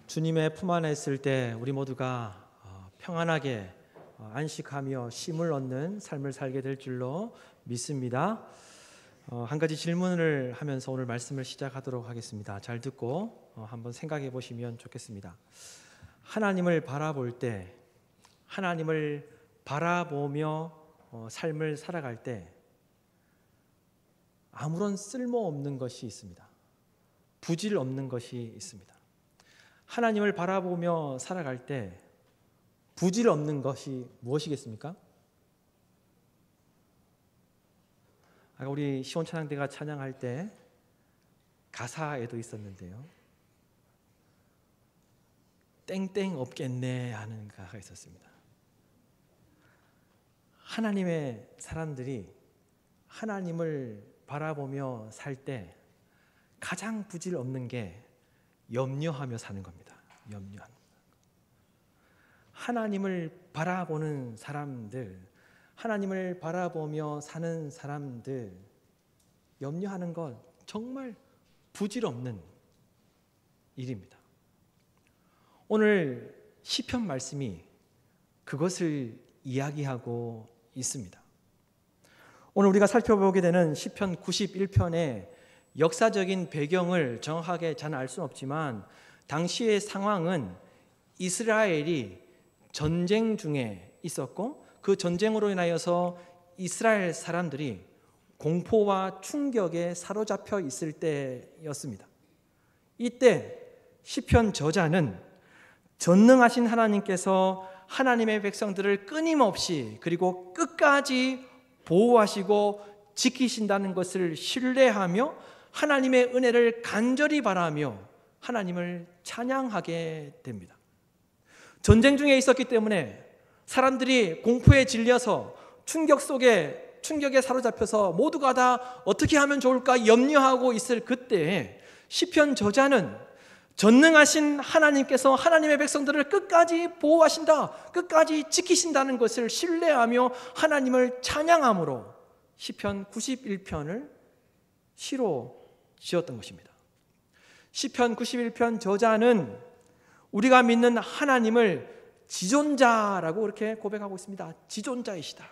주님의 품 안에 있을 때 우리 모두가 평안하게 안식하며 쉼을 얻는 삶을 살게 될 줄로 믿습니다. 한 가지 질문을 하면서 오늘 말씀을 시작하도록 하겠습니다. 잘 듣고 한번 생각해 보시면 좋겠습니다. 하나님을 바라볼 때, 하나님을 바라보며 삶을 살아갈 때 아무런 쓸모없는 것이 있습니다. 부질 없는 것이 있습니다. 하나님을 바라보며 살아갈 때 부질 없는 것이 무엇이겠습니까? 아까 우리 시온찬양대가 찬양할 때 가사에도 있었는데요. 땡땡 없겠네 하는 가사가 있었습니다. 하나님의 사람들이 하나님을 바라보며 살 때 가장 부질 없는 게 염려하며 사는 겁니다. 염려하는 것. 하나님을 바라보는 사람들, 하나님을 바라보며 사는 사람들, 염려하는 것 정말 부질 없는 일입니다. 오늘 시편 말씀이 그것을 이야기하고 있습니다. 오늘 우리가 살펴보게 되는 시편 91편의 역사적인 배경을 정확하게 잘 알 수는 없지만 당시의 상황은 이스라엘이 전쟁 중에 있었고 그 전쟁으로 인하여서 이스라엘 사람들이 공포와 충격에 사로잡혀 있을 때였습니다. 이때 시편 저자는 전능하신 하나님께서 하나님의 백성들을 끊임없이 그리고 끝까지 보호하시고 지키신다는 것을 신뢰하며 하나님의 은혜를 간절히 바라며 하나님을 찬양하게 됩니다. 전쟁 중에 있었기 때문에 사람들이 공포에 질려서 충격에 사로잡혀서 모두가 다 어떻게 하면 좋을까 염려하고 있을 그때에 시편 저자는 전능하신 하나님께서 하나님의 백성들을 끝까지 보호하신다, 끝까지 지키신다는 것을 신뢰하며 하나님을 찬양함으로 시편 91편을 시로 지었던 것입니다. 시편 91편 저자는 우리가 믿는 하나님을 지존자라고 이렇게 고백하고 있습니다. 지존자이시다.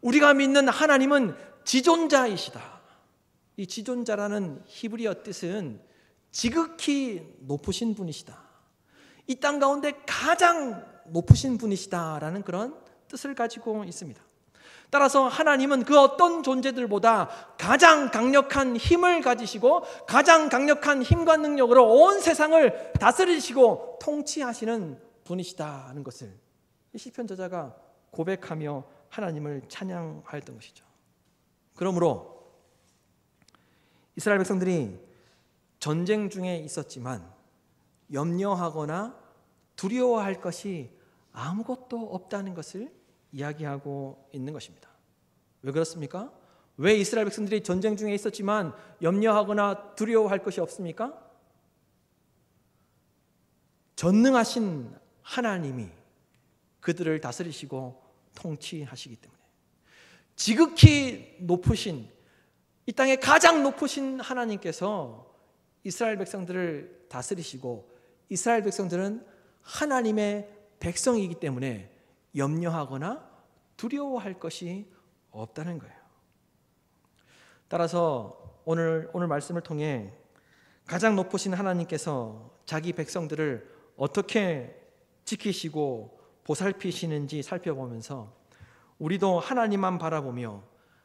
우리가 믿는 하나님은 지존자이시다. 이 지존자라는 히브리어 뜻은 지극히 높으신 분이시다. 이 땅 가운데 가장 높으신 분이시다라는 그런 뜻을 가지고 있습니다. 따라서 하나님은 그 어떤 존재들보다 가장 강력한 힘을 가지시고 가장 강력한 힘과 능력으로 온 세상을 다스리시고 통치하시는 분이시다는 것을 시편 저자가 고백하며 하나님을 찬양하였던 것이죠. 그러므로 이스라엘 백성들이 전쟁 중에 있었지만 염려하거나 두려워할 것이 아무것도 없다는 것을 이야기하고 있는 것입니다. 왜 그렇습니까? 왜 이스라엘 백성들이 전쟁 중에 있었지만 염려하거나 두려워할 것이 없습니까? 전능하신 하나님이 그들을 다스리시고 통치하시기 때문에 지극히 높으신 이 땅에 가장 높으신 하나님께서 이스라엘 백성들을 다스리시고 이스라엘 백성들은 하나님의 백성이기 때문에 염려하거나 두려워할 것이 없다는 거예요. 따라서 오늘 말씀을 통해 가장 높으신 하나님께서 자기 백성들을 어떻게 지키시고 보살피시는지 살펴보면서 우리도 하나님만 바라보며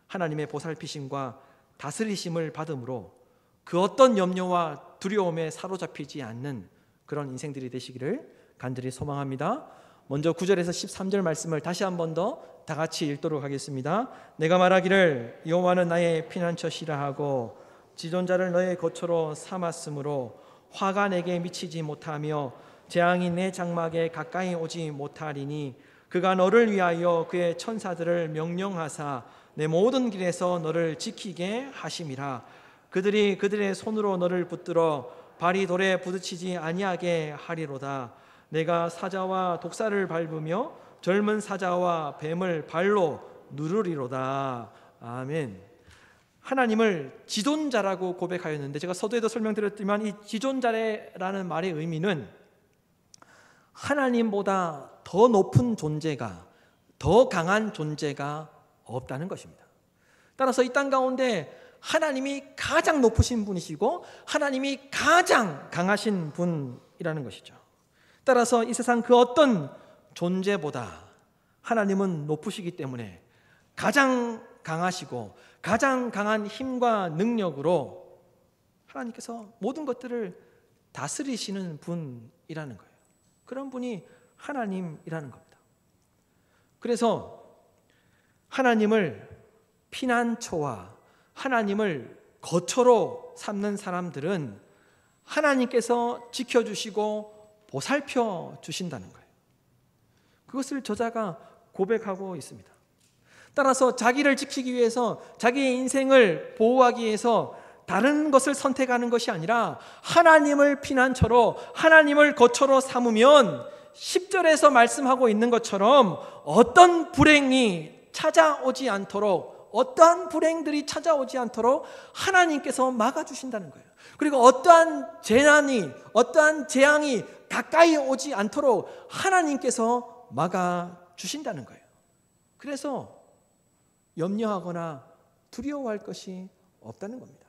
하나님의 보살피심과 다스리심을 받음으로 그 어떤 염려와 두려움에 사로잡히지 않는 그런 인생들이 되시기를 간절히 소망합니다. 먼저 9절에서 13절 말씀을 다시 한 번 더 다 같이 읽도록 하겠습니다. 내가 말하기를 여호와는 나의 피난처시라 하고 지존자를 너의 거처로 삼았으므로 화가 내게 미치지 못하며 재앙이 내 장막에 가까이 오지 못하리니 그가 너를 위하여 그의 천사들을 명령하사 내 모든 길에서 너를 지키게 하심이라. 그들이 그들의 손으로 너를 붙들어 발이 돌에 부딪히지 아니하게 하리로다. 내가 사자와 독사를 밟으며 젊은 사자와 뱀을 발로 누르리로다. 아멘. 하나님을 지존자라고 고백하였는데 제가 서두에도 설명드렸지만 이 지존자라는 말의 의미는 하나님보다 더 높은 존재가, 더 강한 존재가 없다는 것입니다. 따라서 이 땅 가운데 하나님이 가장 높으신 분이시고 하나님이 가장 강하신 분이라는 것이죠. 따라서 이 세상 그 어떤 존재보다 하나님은 높으시기 때문에 가장 강하시고 가장 강한 힘과 능력으로 하나님께서 모든 것들을 다스리시는 분이라는 거예요. 그런 분이 하나님이라는 겁니다. 그래서 하나님을 피난처와 하나님을 거처로 삼는 사람들은 하나님께서 지켜주시고 보살펴 주신다는 거예요. 그것을 저자가 고백하고 있습니다. 따라서 자기를 지키기 위해서, 자기의 인생을 보호하기 위해서 다른 것을 선택하는 것이 아니라 하나님을 피난처로, 하나님을 거처로 삼으면 10절에서 말씀하고 있는 것처럼 어떤 불행이 찾아오지 않도록, 어떠한 불행들이 찾아오지 않도록 하나님께서 막아주신다는 거예요. 그리고 어떠한 재난이, 어떠한 재앙이 가까이 오지 않도록 하나님께서 막아주신다는 거예요. 그래서 염려하거나 두려워할 것이 없다는 겁니다.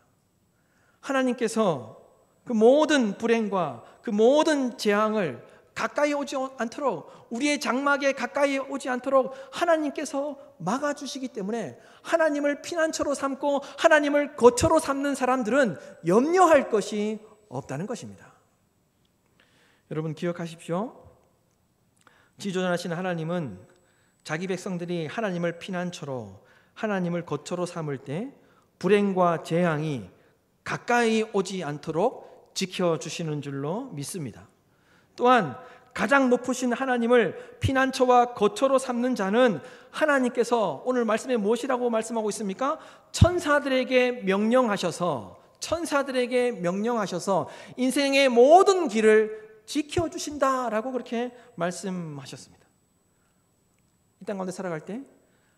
하나님께서 그 모든 불행과 그 모든 재앙을 가까이 오지 않도록, 우리의 장막에 가까이 오지 않도록 하나님께서 막아주시기 때문에 하나님을 피난처로 삼고 하나님을 거처로 삼는 사람들은 염려할 것이 없다는 것입니다. 여러분 기억하십시오. 지존하신 하나님은 자기 백성들이 하나님을 피난처로, 하나님을 거처로 삼을 때 불행과 재앙이 가까이 오지 않도록 지켜주시는 줄로 믿습니다. 또한 가장 높으신 하나님을 피난처와 거처로 삼는 자는 하나님께서 오늘 말씀에 무엇이라고 말씀하고 있습니까? 천사들에게 명령하셔서 인생의 모든 길을 지켜주신다라고 그렇게 말씀하셨습니다. 이 땅 가운데 살아갈 때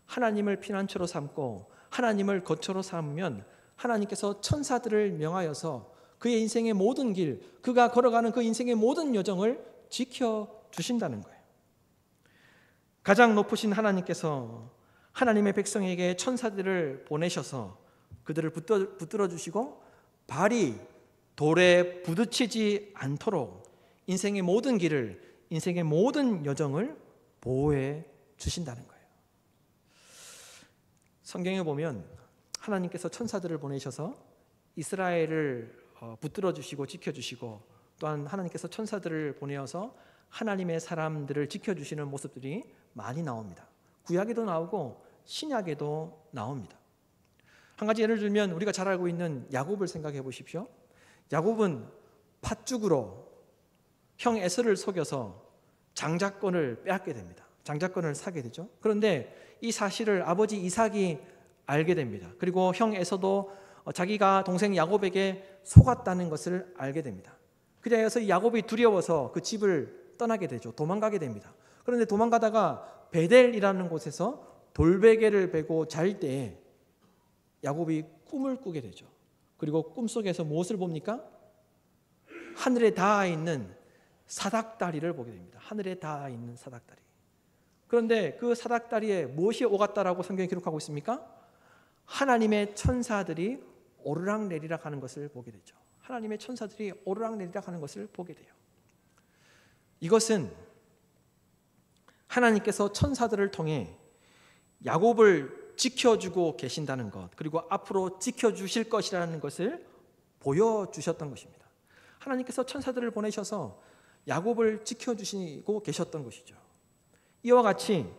하나님을 피난처로 삼고 하나님을 거처로 삼으면 하나님께서 천사들을 명하여서 그의 인생의 모든 길, 그가 걸어가는 그 인생의 모든 여정을 지켜주신다는 거예요. 가장 높으신 하나님께서 하나님의 백성에게 천사들을 보내셔서 그들을 붙들어 주시고 발이 돌에 부딪히지 않도록 인생의 모든 길을, 인생의 모든 여정을 보호해 주신다는 거예요. 성경에 보면 하나님께서 천사들을 보내셔서 이스라엘을 붙들어 주시고 지켜주시고, 또한 하나님께서 천사들을 보내어서 하나님의 사람들을 지켜주시는 모습들이 많이 나옵니다. 구약에도 나오고 신약에도 나옵니다. 한 가지 예를 들면 우리가 잘 알고 있는 야곱을 생각해 보십시오. 야곱은 팥죽으로 형 에서를 속여서 장자권을 빼앗게 됩니다. 장자권을 사게 되죠. 그런데 이 사실을 아버지 이삭이 알게 됩니다. 그리고 형 에서도 자기가 동생 야곱에게 속았다는 것을 알게 됩니다. 그래서 야곱이 두려워서 그 집을 떠나게 되죠. 도망가게 됩니다. 그런데 도망가다가 베델이라는 곳에서 돌베개를 베고 잘 때 야곱이 꿈을 꾸게 되죠. 그리고 꿈속에서 무엇을 봅니까? 하늘에 닿아 있는 사닥다리를 보게 됩니다. 하늘에 닿아 있는 사닥다리. 그런데 그 사닥다리에 무엇이 오갔다라고 성경이 기록하고 있습니까? 하나님의 천사들이 오르락내리락 하는 것을 보게 되죠. 하나님의 천사들이 오르락내리락 하는 것을 보게 돼요. 이것은 하나님께서 천사들을 통해 야곱을 지켜주고 계신다는 것, 그리고 앞으로 지켜주실 것이라는 것을 보여주셨던 것입니다. 하나님께서 천사들을 보내셔서 야곱을 지켜주시고 계셨던 것이죠. 이와 같이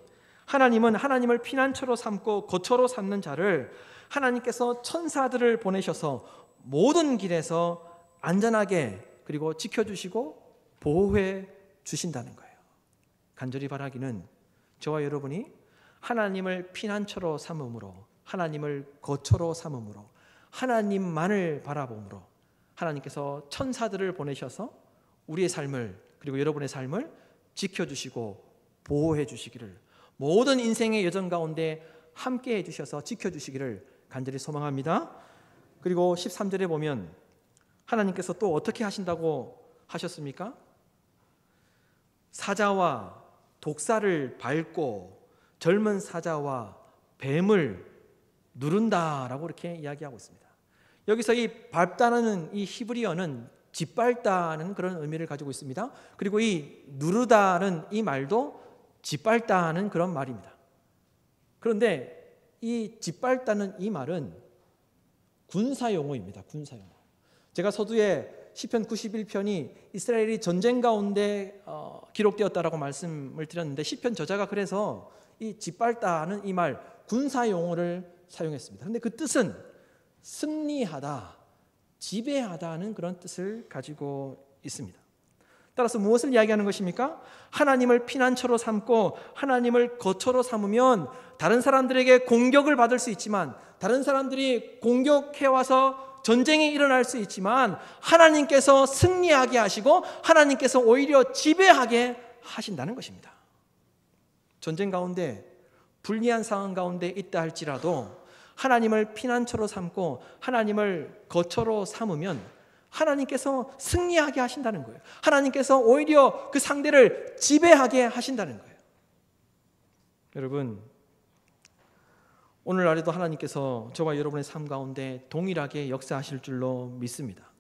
하나님은 하나님을 피난처로 삼고 거처로 삼는 자를 하나님께서 천사들을 보내셔서 모든 길에서 안전하게 그리고 지켜주시고 보호해 주신다는 거예요. 간절히 바라기는 저와 여러분이 하나님을 피난처로 삼음으로, 하나님을 거처로 삼음으로, 하나님만을 바라봄으로 하나님께서 천사들을 보내셔서 우리의 삶을, 그리고 여러분의 삶을 지켜주시고 보호해 주시기를, 모든 인생의 여정 가운데 함께 해주셔서 지켜주시기를 간절히 소망합니다. 그리고 13절에 보면 하나님께서 또 어떻게 하신다고 하셨습니까? 사자와 독사를 밟고 젊은 사자와 뱀을 누른다라고 이렇게 이야기하고 있습니다. 여기서 이 밟다는 이 히브리어는 짓밟다는 그런 의미를 가지고 있습니다. 그리고 이 누르다는 이 말도 짓밟다는 그런 말입니다. 그런데 이 짓밟다는 이 말은 군사 용어입니다. 군사 용어. 제가 서두에 시편 91편이 이스라엘이 전쟁 가운데 기록되었다라고 말씀을 드렸는데 시편 저자가 그래서 이 짓밟다는 이 말 군사 용어를 사용했습니다. 그런데 그 뜻은 승리하다, 지배하다는 그런 뜻을 가지고 있습니다. 따라서 무엇을 이야기하는 것입니까? 하나님을 피난처로 삼고 하나님을 거처로 삼으면 다른 사람들에게 공격을 받을 수 있지만, 다른 사람들이 공격해와서 전쟁이 일어날 수 있지만 하나님께서 승리하게 하시고 하나님께서 오히려 지배하게 하신다는 것입니다. 전쟁 가운데 불리한 상황 가운데 있다 할지라도 하나님을 피난처로 삼고 하나님을 거처로 삼으면 하나님께서 승리하게 하신다는 거예요. 하나님께서 오히려 그 상대를 지배하게 하신다는 거예요. 여러분, 오늘날에도 하나님께서 저와 여러분의 삶 가운데 동일하게 역사하실 줄로 믿습니다.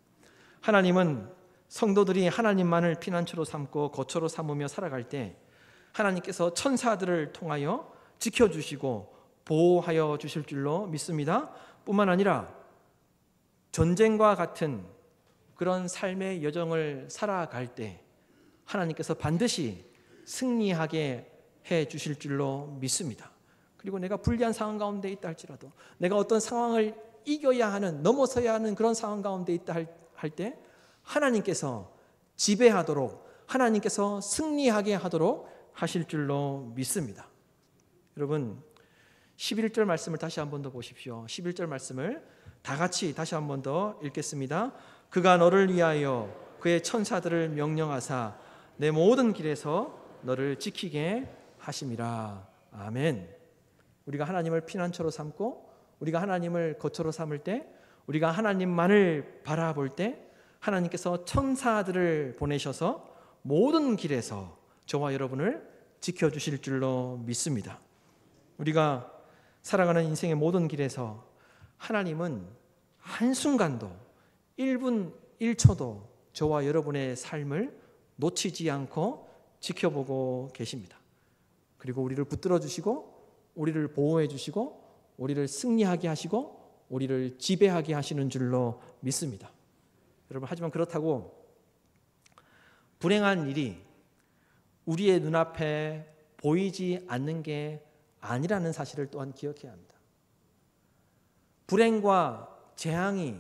하나님은 성도들이 하나님만을 피난처로 삼고 거처로 삼으며 살아갈 때 하나님께서 천사들을 통하여 지켜주시고 보호하여 주실 줄로 믿습니다. 뿐만 아니라 전쟁과 같은 그런 삶의 여정을 살아갈 때 하나님께서 반드시 승리하게 해 주실 줄로 믿습니다. 그리고 내가 불리한 상황 가운데 있다 할지라도, 내가 어떤 상황을 이겨야 하는, 넘어서야 하는 그런 상황 가운데 있다 할 때 하나님께서 지배하도록, 하나님께서 승리하게 하도록 하실 줄로 믿습니다. 여러분, 11절 말씀을 다시 한 번 더 보십시오. 11절 말씀을 다 같이 다시 한 번 더 읽겠습니다. 그가 너를 위하여 그의 천사들을 명령하사 내 모든 길에서 너를 지키게 하심이라. 아멘. 우리가 하나님을 피난처로 삼고 우리가 하나님을 거처로 삼을 때, 우리가 하나님만을 바라볼 때 하나님께서 천사들을 보내셔서 모든 길에서 저와 여러분을 지켜주실 줄로 믿습니다. 우리가 살아가는 인생의 모든 길에서 하나님은 한순간도 1분 1초도 저와 여러분의 삶을 놓치지 않고 지켜보고 계십니다. 그리고 우리를 붙들어 주시고 우리를 보호해 주시고 우리를 승리하게 하시고 우리를 지배하게 하시는 줄로 믿습니다. 여러분, 하지만 그렇다고 불행한 일이 우리의 눈앞에 보이지 않는 게 아니라는 사실을 또한 기억해야 합니다. 불행과 재앙이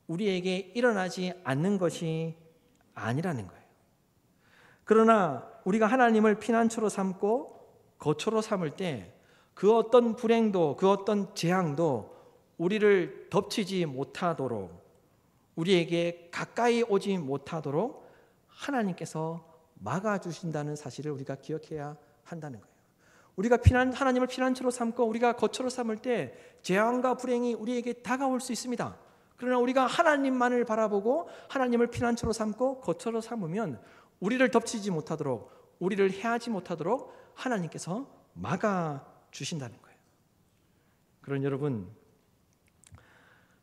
우리에게 일어나지 않는 것이 아니라는 거예요. 그러나 우리가 하나님을 피난처로 삼고 거처로 삼을 때 그 어떤 불행도 그 어떤 재앙도 우리를 덮치지 못하도록, 우리에게 가까이 오지 못하도록 하나님께서 막아주신다는 사실을 우리가 기억해야 한다는 거예요. 우리가 하나님을 피난처로 삼고 우리가 거처로 삼을 때 재앙과 불행이 우리에게 다가올 수 있습니다. 그러나 우리가 하나님만을 바라보고 하나님을 피난처로 삼고 거처로 삼으면 우리를 덮치지 못하도록, 우리를 해하지 못하도록 하나님께서 막아주신다는 거예요. 그런 여러분,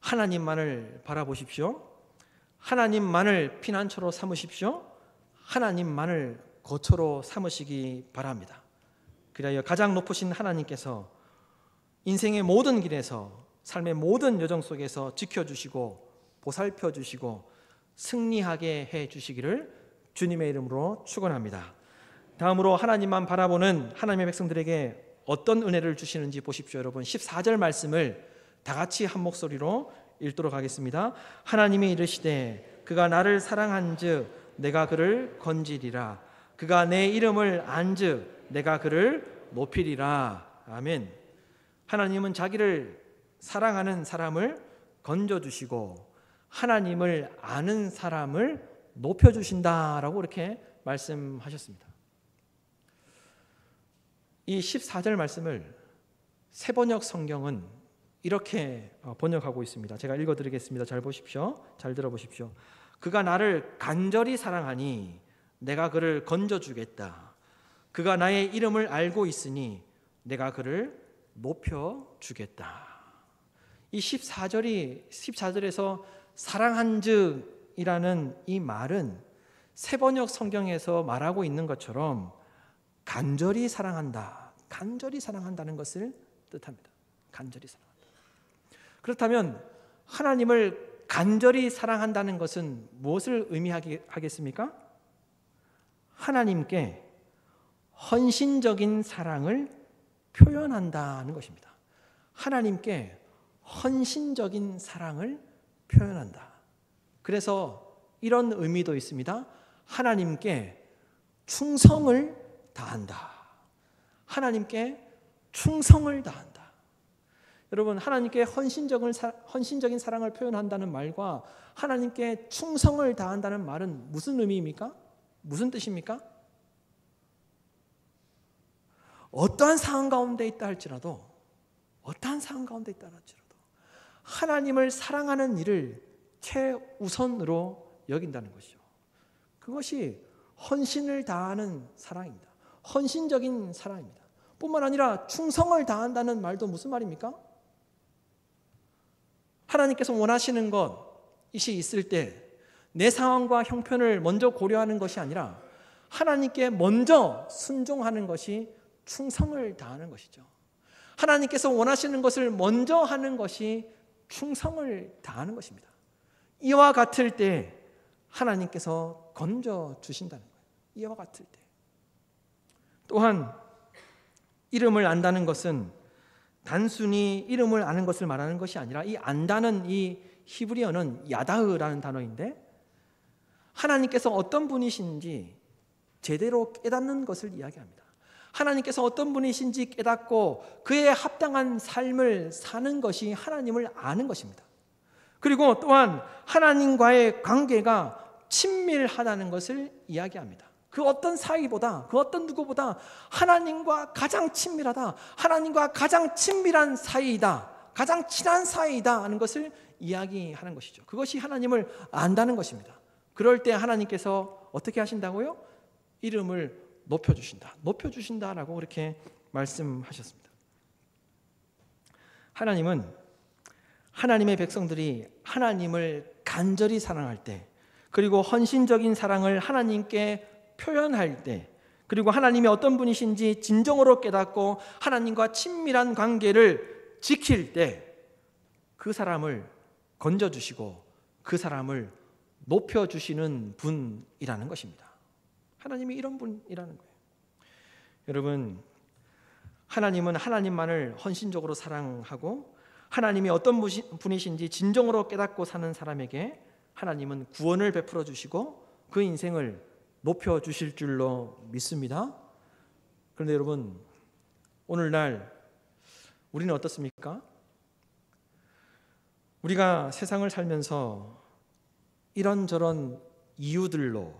하나님만을 바라보십시오. 하나님만을 피난처로 삼으십시오. 하나님만을 거처로 삼으시기 바랍니다. 그리하여 가장 높으신 하나님께서 인생의 모든 길에서, 삶의 모든 여정 속에서 지켜주시고 보살펴주시고 승리하게 해주시기를 주님의 이름으로 축원합니다. 다음으로 하나님만 바라보는 하나님의 백성들에게 어떤 은혜를 주시는지 보십시오. 여러분, 14절 말씀을 다 같이 한 목소리로 읽도록 하겠습니다. 하나님이 이르시되 그가 나를 사랑한즉 내가 그를 건지리라. 그가 내 이름을 안즉 내가 그를 높이리라. 아멘. 하나님은 자기를 사랑하는 사람을 건져주시고 하나님을 아는 사람을 높여주신다라고 이렇게 말씀하셨습니다. 이 14절 말씀을 새번역 성경은 이렇게 번역하고 있습니다. 제가 읽어드리겠습니다. 잘 보십시오. 잘 들어보십시오. 그가 나를 간절히 사랑하니 내가 그를 건져주겠다. 그가 나의 이름을 알고 있으니 내가 그를 높여주겠다. 이 14절에서 사랑한즉이라는 이 말은 세번역 성경에서 말하고 있는 것처럼 간절히 사랑한다, 간절히 사랑한다는 것을 뜻합니다. 간절히 사랑한다. 그렇다면 하나님을 간절히 사랑한다는 것은 무엇을 의미하겠습니까? 하나님께 헌신적인 사랑을 표현한다는 것입니다. 하나님께 헌신적인 사랑을 표현한다. 그래서 이런 의미도 있습니다. 하나님께 충성을 다한다. 하나님께 충성을 다한다. 여러분, 하나님께 헌신적인 사랑을 표현한다는 말과 하나님께 충성을 다한다는 말은 무슨 의미입니까? 무슨 뜻입니까? 어떠한 상황 가운데 있다 할지라도 하나님을 사랑하는 일을 최우선으로 여긴다는 것이죠. 그것이 헌신을 다하는 사랑입니다. 헌신적인 사랑입니다. 뿐만 아니라 충성을 다한다는 말도 무슨 말입니까? 하나님께서 원하시는 것이 있을 때 내 상황과 형편을 먼저 고려하는 것이 아니라 하나님께 먼저 순종하는 것이 충성을 다하는 것이죠. 하나님께서 원하시는 것을 먼저 하는 것이 충성을 다하는 것입니다. 이와 같을 때 하나님께서 건져 주신다는 거예요. 이와 같을 때. 또한 이름을 안다는 것은 단순히 이름을 아는 것을 말하는 것이 아니라 이 안다는 이 히브리어는 야다흐라는 단어인데 하나님께서 어떤 분이신지 제대로 깨닫는 것을 이야기합니다. 하나님께서 어떤 분이신지 깨닫고 그에 합당한 삶을 사는 것이 하나님을 아는 것입니다. 그리고 또한 하나님과의 관계가 친밀하다는 것을 이야기합니다. 그 어떤 사이보다, 그 어떤 누구보다 하나님과 가장 친밀하다, 하나님과 가장 친밀한 사이이다, 가장 친한 사이이다 하는 것을 이야기하는 것이죠. 그것이 하나님을 안다는 것입니다. 그럴 때 하나님께서 어떻게 하신다고요? 이름을 높여주신다라고 그렇게 말씀하셨습니다. 하나님은 하나님의 백성들이 하나님을 간절히 사랑할 때, 그리고 헌신적인 사랑을 하나님께 표현할 때, 그리고 하나님이 어떤 분이신지 진정으로 깨닫고 하나님과 친밀한 관계를 지킬 때 그 사람을 건져주시고 그 사람을 높여주시는 분이라는 것입니다. 하나님이 이런 분이라는 거예요. 여러분, 하나님은 하나님만을 헌신적으로 사랑하고 하나님이 어떤 분이신지 진정으로 깨닫고 사는 사람에게 하나님은 구원을 베풀어 주시고 그 인생을 높여 주실 줄로 믿습니다. 그런데 여러분, 오늘날 우리는 어떻습니까? 우리가 세상을 살면서 이런저런 이유들로,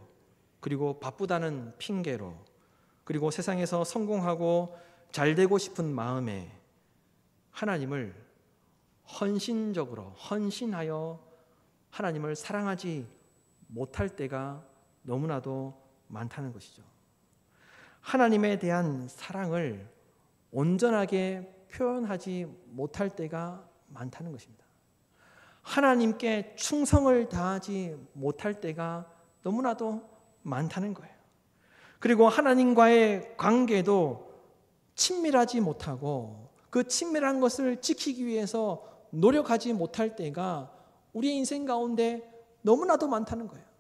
그리고 바쁘다는 핑계로, 그리고 세상에서 성공하고 잘 되고 싶은 마음에 하나님을 헌신하여 하나님을 사랑하지 못할 때가 너무나도 많다는 것이죠. 하나님에 대한 사랑을 온전하게 표현하지 못할 때가 많다는 것입니다. 하나님께 충성을 다하지 못할 때가 너무나도 많다는 거예요. 그리고 하나님과의 관계도 친밀하지 못하고 그 친밀한 것을 지키기 위해서 노력하지 못할 때가 우리의 인생 가운데 너무나도 많다는 거예요.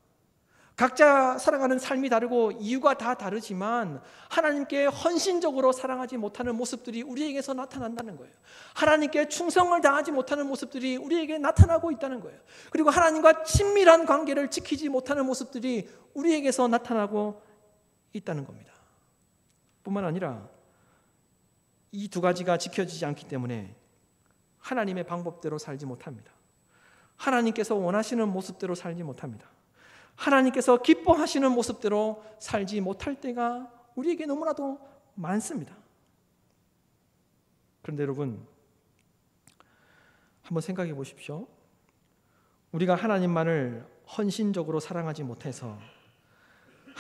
각자 살아가는 삶이 다르고 이유가 다 다르지만 하나님께 헌신적으로 사랑하지 못하는 모습들이 우리에게서 나타난다는 거예요. 하나님께 충성을 다하지 못하는 모습들이 우리에게 나타나고 있다는 거예요. 그리고 하나님과 친밀한 관계를 지키지 못하는 모습들이 우리에게서 나타나고 있다는 겁니다. 뿐만 아니라 이 두 가지가 지켜지지 않기 때문에 하나님의 방법대로 살지 못합니다. 하나님께서 원하시는 모습대로 살지 못합니다. 하나님께서 기뻐하시는 모습대로 살지 못할 때가 우리에게 너무나도 많습니다. 그런데 여러분, 한번 생각해 보십시오. 우리가 하나님만을 헌신적으로 사랑하지 못해서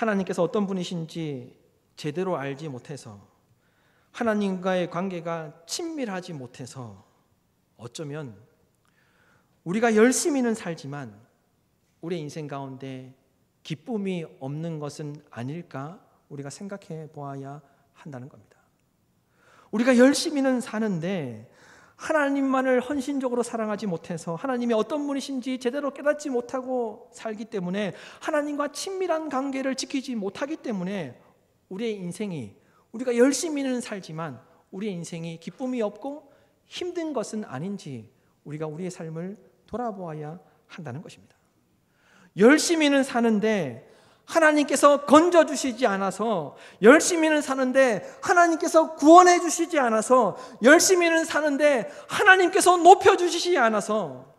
하나님께서 어떤 분이신지 제대로 알지 못해서 하나님과의 관계가 친밀하지 못해서 어쩌면 우리가 열심히는 살지만 우리의 인생 가운데 기쁨이 없는 것은 아닐까 우리가 생각해 보아야 한다는 겁니다. 우리가 열심히는 사는데 하나님만을 헌신적으로 사랑하지 못해서 하나님이 어떤 분이신지 제대로 깨닫지 못하고 살기 때문에 하나님과 친밀한 관계를 지키지 못하기 때문에 우리의 인생이 우리가 열심히는 살지만 우리의 인생이 기쁨이 없고 힘든 것은 아닌지 우리가 우리의 삶을 돌아보아야 한다는 것입니다. 열심히는 사는데 하나님께서 건져주시지 않아서, 열심히는 사는데 하나님께서 구원해 주시지 않아서, 열심히는 사는데 하나님께서 높여주시지 않아서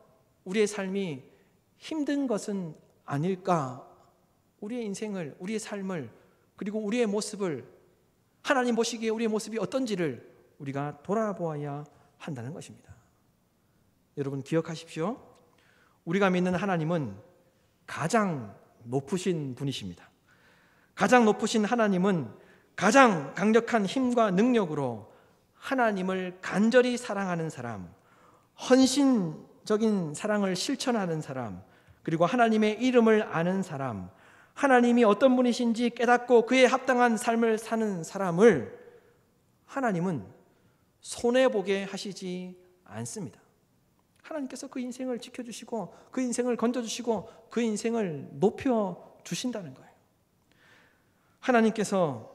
우리의 삶이 힘든 것은 아닐까. 우리의 인생을, 우리의 삶을, 그리고 우리의 모습을, 하나님 보시기에 우리의 모습이 어떤지를 우리가 돌아보아야 한다는 것입니다. 여러분 기억하십시오. 우리가 믿는 하나님은 가장 높으신 분이십니다. 가장 높으신 하나님은 가장 강력한 힘과 능력으로 하나님을 간절히 사랑하는 사람, 헌신적인 사랑을 실천하는 사람, 그리고 하나님의 이름을 아는 사람, 하나님이 어떤 분이신지 깨닫고 그에 합당한 삶을 사는 사람을 하나님은 손해보게 하시지 않습니다. 하나님께서 그 인생을 지켜주시고 그 인생을 건져주시고 그 인생을 높여주신다는 거예요. 하나님께서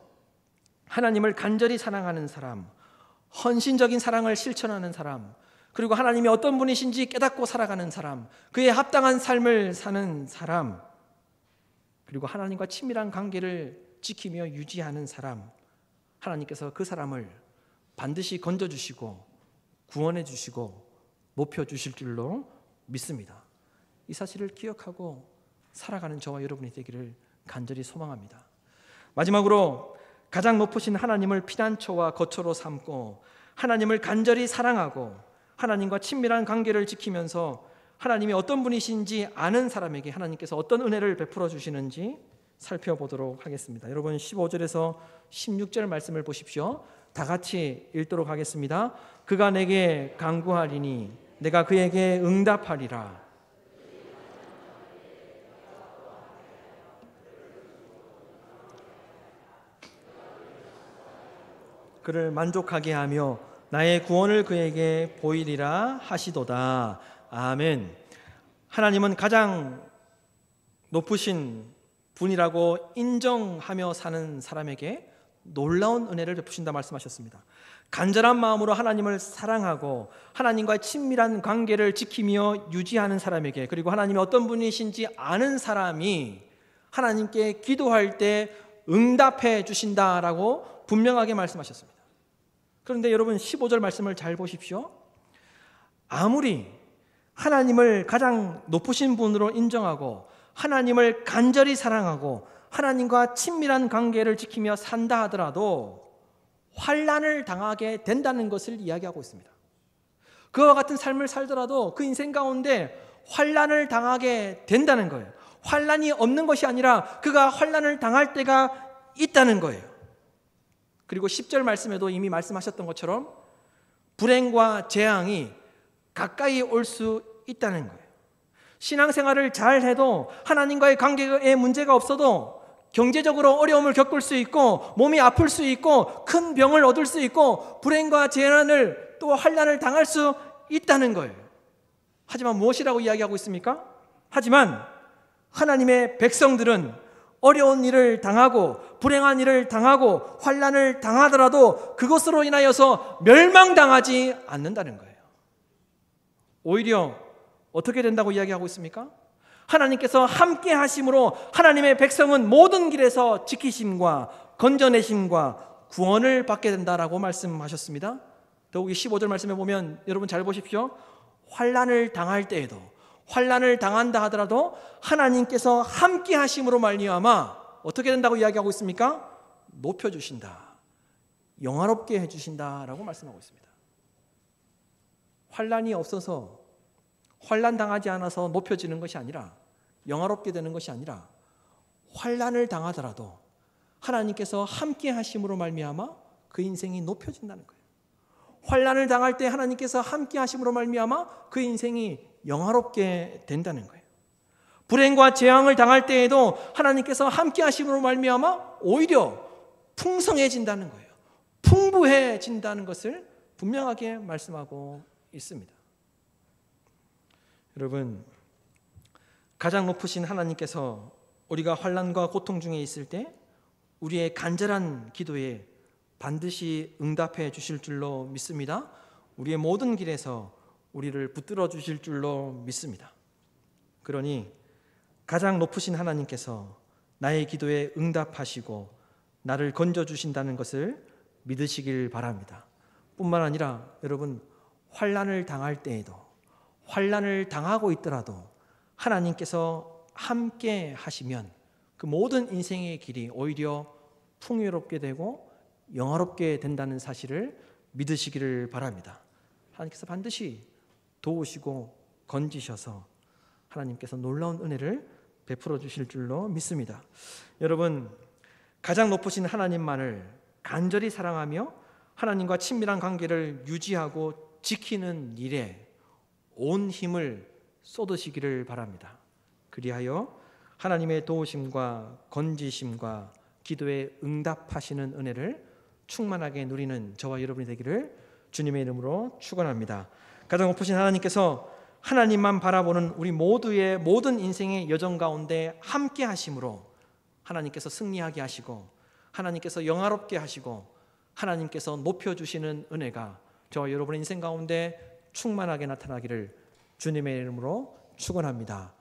하나님을 간절히 사랑하는 사람, 헌신적인 사랑을 실천하는 사람, 그리고 하나님이 어떤 분이신지 깨닫고 살아가는 사람, 그에 합당한 삶을 사는 사람, 그리고 하나님과 친밀한 관계를 지키며 유지하는 사람, 하나님께서 그 사람을 반드시 건져주시고 구원해 주시고 높여주실 줄로 믿습니다. 이 사실을 기억하고 살아가는 저와 여러분이 되기를 간절히 소망합니다. 마지막으로 가장 높으신 하나님을 피난처와 거처로 삼고 하나님을 간절히 사랑하고 하나님과 친밀한 관계를 지키면서 하나님이 어떤 분이신지 아는 사람에게 하나님께서 어떤 은혜를 베풀어 주시는지 살펴보도록 하겠습니다. 여러분 15절에서 16절 말씀을 보십시오. 다 같이 읽도록 하겠습니다. 그가 내게 간구하리니 내가 그에게 응답하리라. 그를 만족하게 하며 나의 구원을 그에게 보이리라 하시도다. 아멘. 하나님은 가장 높으신 분이라고 인정하며 사는 사람에게 놀라운 은혜를 베푸신다 말씀하셨습니다. 간절한 마음으로 하나님을 사랑하고 하나님과의 친밀한 관계를 지키며 유지하는 사람에게, 그리고 하나님이 어떤 분이신지 아는 사람이 하나님께 기도할 때 응답해 주신다라고 분명하게 말씀하셨습니다. 그런데 여러분 15절 말씀을 잘 보십시오. 아무리 하나님을 가장 높으신 분으로 인정하고 하나님을 간절히 사랑하고 하나님과 친밀한 관계를 지키며 산다 하더라도 환난을 당하게 된다는 것을 이야기하고 있습니다. 그와 같은 삶을 살더라도 그 인생 가운데 환난을 당하게 된다는 거예요. 환난이 없는 것이 아니라 그가 환난을 당할 때가 있다는 거예요. 그리고 10절 말씀에도 이미 말씀하셨던 것처럼 불행과 재앙이 가까이 올 수 있다는 거예요. 신앙생활을 잘 해도 하나님과의 관계에 문제가 없어도 경제적으로 어려움을 겪을 수 있고 몸이 아플 수 있고 큰 병을 얻을 수 있고 불행과 재난을 또 환난을 당할 수 있다는 거예요. 하지만 무엇이라고 이야기하고 있습니까? 하지만 하나님의 백성들은 어려운 일을 당하고 불행한 일을 당하고 환난을 당하더라도 그것으로 인하여서 멸망당하지 않는다는 거예요. 오히려 어떻게 된다고 이야기하고 있습니까? 하나님께서 함께 하심으로 하나님의 백성은 모든 길에서 지키심과 건져내심과 구원을 받게 된다라고 말씀하셨습니다. 더욱이 15절 말씀에 보면 여러분 잘 보십시오. 환난을 당할 때에도, 환난을 당한다 하더라도 하나님께서 함께 하심으로 말미암아 어떻게 된다고 이야기하고 있습니까? 높여주신다, 영화롭게 해주신다라고 말씀하고 있습니다. 환난이 없어서, 환난 당하지 않아서 높여지는 것이 아니라, 영화롭게 되는 것이 아니라 환난을 당하더라도 하나님께서 함께 하심으로 말미암아 그 인생이 높여진다는 거예요. 환난을 당할 때 하나님께서 함께 하심으로 말미암아 그 인생이 영화롭게 된다는 거예요. 불행과 재앙을 당할 때에도 하나님께서 함께 하심으로 말미암아 오히려 풍성해진다는 거예요. 풍부해진다는 것을 분명하게 말씀하고 있습니다. 여러분, 가장 높으신 하나님께서 우리가 환난과 고통 중에 있을 때 우리의 간절한 기도에 반드시 응답해 주실 줄로 믿습니다. 우리의 모든 길에서 우리를 붙들어 주실 줄로 믿습니다. 그러니 가장 높으신 하나님께서 나의 기도에 응답하시고 나를 건져주신다는 것을 믿으시길 바랍니다. 뿐만 아니라 여러분, 환난을 당할 때에도, 환난을 당하고 있더라도 하나님께서 함께 하시면 그 모든 인생의 길이 오히려 풍요롭게 되고 영화롭게 된다는 사실을 믿으시기를 바랍니다. 하나님께서 반드시 도우시고 건지셔서 하나님께서 놀라운 은혜를 베풀어 주실 줄로 믿습니다. 여러분, 가장 높으신 하나님만을 간절히 사랑하며 하나님과 친밀한 관계를 유지하고 지키는 일에 온 힘을 쏟으시기를 바랍니다. 그리하여 하나님의 도우심과 건지심과 기도에 응답하시는 은혜를 충만하게 누리는 저와 여러분이 되기를 주님의 이름으로 축원합니다. 가장 높으신 하나님께서 하나님만 바라보는 우리 모두의 모든 인생의 여정 가운데 함께 하심으로 하나님께서 승리하게 하시고 하나님께서 영화롭게 하시고 하나님께서 높여주시는 은혜가 저와 여러분의 인생 가운데 충만하게 나타나기를 주님의 이름으로 축원합니다.